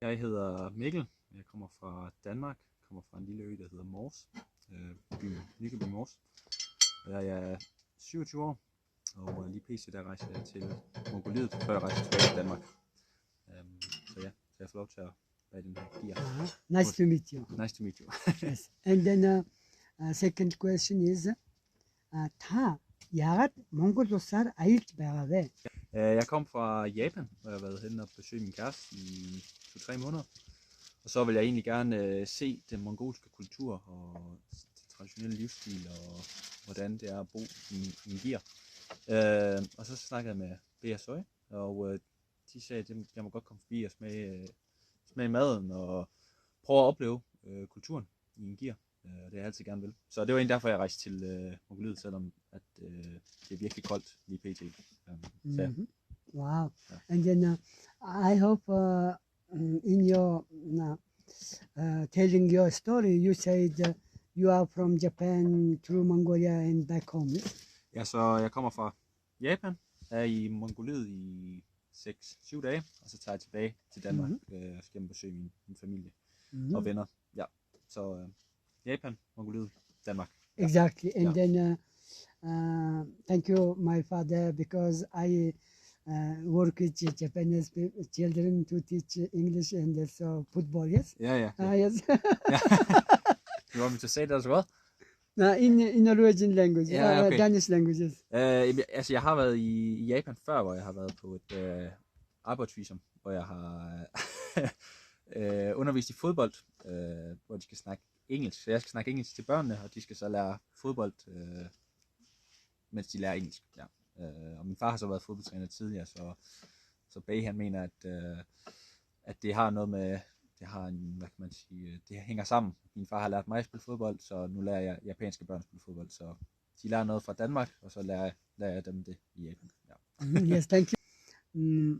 Jeg hedder Mikkel. Jeg kommer fra Danmark. Jeg kommer fra en lille ø, der hedder Mors. Byen Nykøbing Mors. Jeg er 27 år, og lige pt. Der rejser jeg til Mongoliet, før jeg rejser tilbage til Danmark. Så ja, så jeg får lov til at være i den her gear. Nice to meet you. Nice to meet you. Yes. And then second question is, та яагаад Монгол улсаар аялж байгаа вэ? Jeg kom fra Japan, hvor jeg har været henne og besøge min kæreste i 2-3 måneder. Og så vil jeg egentlig gerne se den mongolske kultur og den traditionelle livsstil og hvordan det er at bo i en gear. Og så snakkede jeg med Bea Soy, og de sagde, at jeg må godt komme forbi og smage maden og prøve at opleve kulturen i en gear. Det er jeg altid gerne vil. Så det var egentlig derfor, jeg rejste til Mongoliet, selvom at det er virkelig koldt lige pt. Wow. Yeah. And then I hope in your telling your story, you said you are from Japan through Mongolia and back home. Yes? Ja, så jeg kommer fra Japan, er i Mongoliet i 6-7 dage, og så tager jeg tilbage til Danmark og skal besøge min familie og venner. Ja, så Japan, Mongoliet, Danmark. Ja. Exactly. And then thank you, my father, because I work with Japanese children to teach English and also football. Yes. Yeah. Yes. You want me to say that as well? In Norwegian language, okay. Danish languages. Altså, jeg har været i Japan før, hvor jeg har været på et arbejdsvisum, hvor jeg har undervist i fodbold, hvor de skal snakke engelsk. Så jeg skal snakke engelsk til børnene, og de skal så lære fodbold, mens de lærer engelsk. Ja. Og min far har så været fodboldtræner tidligere, så Bey han mener, at det har noget med, det har en, hvad kan man sige, det hænger sammen. Min far har lært mig at spille fodbold, så nu lærer jeg japanske børn at spille fodbold. Så de lærer noget fra Danmark, og så lærer jeg dem det i Japan. Ja. Yes, thank you.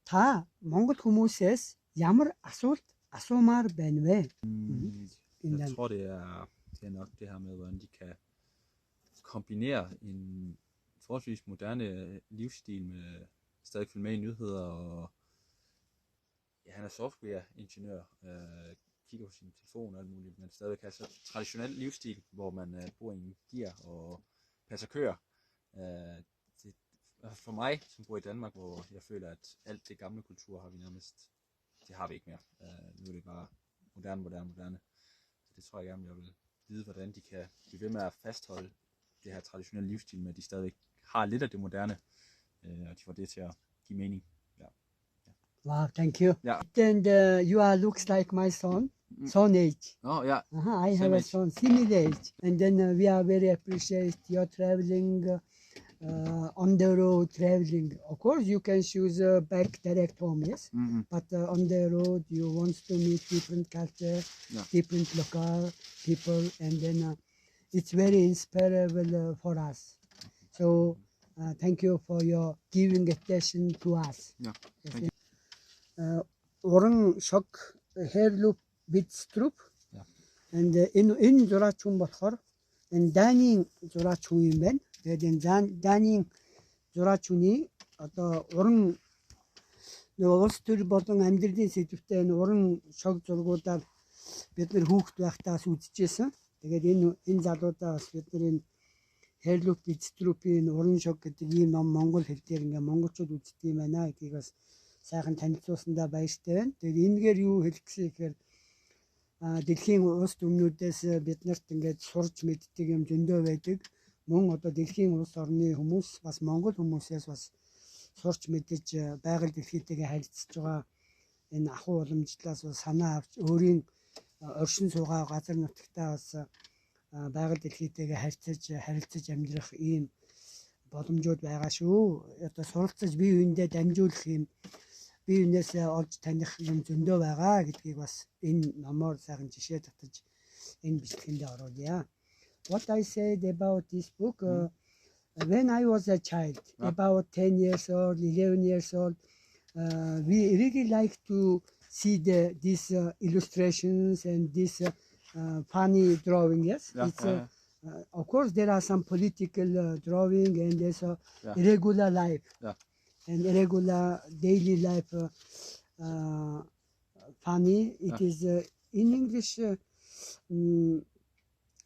Та Монгол хүмүүсээс ямар асуулт асуумаар байна вэ? Jeg tror, det er nok det her med, hvordan de kan kombinere en forholdsvis moderne livsstil med stadig følge med i nyheder. Og ja, han er softwareingeniør, kigger på sin telefon og alt muligt, men stadig kan så traditionel livsstil, hvor man bor i en gear og passer køer. For mig, som bor i Danmark, hvor jeg føler, at alt det gamle kultur har vi nærmest, det har vi ikke mere. Nu er det bare moderne. Så det tror jeg gerne, jeg vil vide, hvordan de kan blive ved med at fastholde det her traditionelle livsstil, med at de stadig har lidt af det moderne, og de får det til at give mening. Ja. Wow, thank you. Yeah. And you are looks like my son age. Oh, yeah. I have a son, similar age. And then we are very appreciate your traveling, on the road traveling. Of course, you can choose back direct home, yes. But on the road, you want to meet different culture, different local people, and then it's very inspirable for us. So thank you for your giving attention to us. Yeah. Yes. Уран шог hair loop bit stroop. And энэ зураач хүн болохоор энэ Данийн зураач хүн юм байна. Тэгээд энэ Данийн зураач хүний одоо уран нөгөө улс төр болон амьдралын сэдвтэй энэ уран шог зургуудаар бид нэр хүүхэд байхдаас үзчихсэн. Тэгээд энэ залуудаа бас бид нар энэ hair loop bit stroop-ийн уран шог гэдэг ийм ном монгол хэл дээр ингээ монголчууд үздэг юм байна гэдгийг бас сайхан танилцуулсандаа баяртай байна. Тэгээд энэгээр юу хэлэх гэсэн ихээр дэлхийн улс түмнүүдээс бид нарт ингээд сурч мэддэг юм зөндөө байдаг. Мөн одоо дэлхийн улс орны хүмүүс бас монгол хүмүүсээс бас сурч мэдэж байгаль дэлхийтэйгээ харилцаж байгаа энэ ахуй уламжлалаас бас санаа авч өөрийн оршин суугаа газар нутагтаа бас байгаль дэлхийтэйгээ харилцаж амьдрах ийм боломжууд байгаа шүү. Одоо суралцаж бие биендээ дамжуулах юм бие биенээсээ олж таних юм зөндөө байгаа гэдгийг бас энэ номоор сайхан жишээ татаж энэ бичлэгэндээ оруулъя. What I said about this book, when I was a child, about 10 years old, 11 years old, we really like to see these illustrations and this funny drawing. Yes, it's of course there are some political drawing and there's a irregular life and irregular daily life funny. It is in English.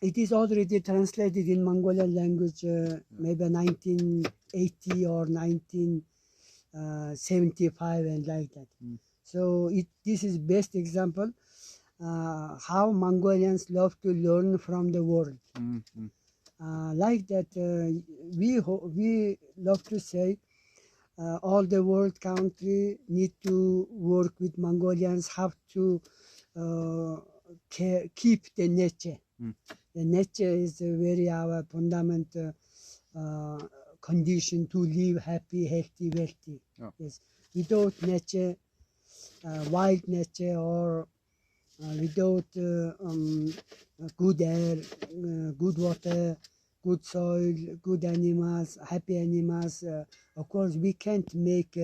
It is already translated in Mongolian language, maybe 1980 or 1975 and like that. So this is best example how Mongolians love to learn from the world. Like that, we love to say all the world country need to work with Mongolians, have to keep the nature. The nature is very our fundamental condition to live happy, healthy, wealthy. Yeah. Yes, without nature, wild nature, or without good air, good water, good soil, good animals, happy animals, of course we can't make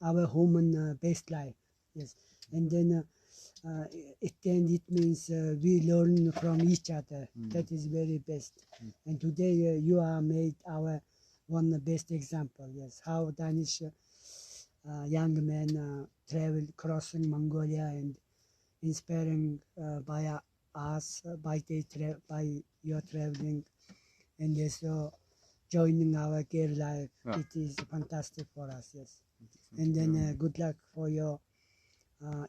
our human best life. Yes, and then it means we learn from each other. That is very best. And today you are made our one best example. Yes, how Danish young men travel crossing Mongolia and inspiring by us by your traveling, and also joining our care life. Yeah. It is fantastic for us. Yes, and then good luck for your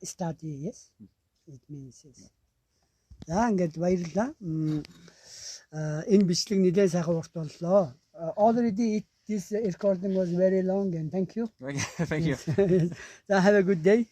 study. Yes, it means yes. За ингээд баярлалаа. Энэ бичлэг нэлээд сайхан урт боллоо. Already this recording was very long, and thank you. Thank you. So have a good day.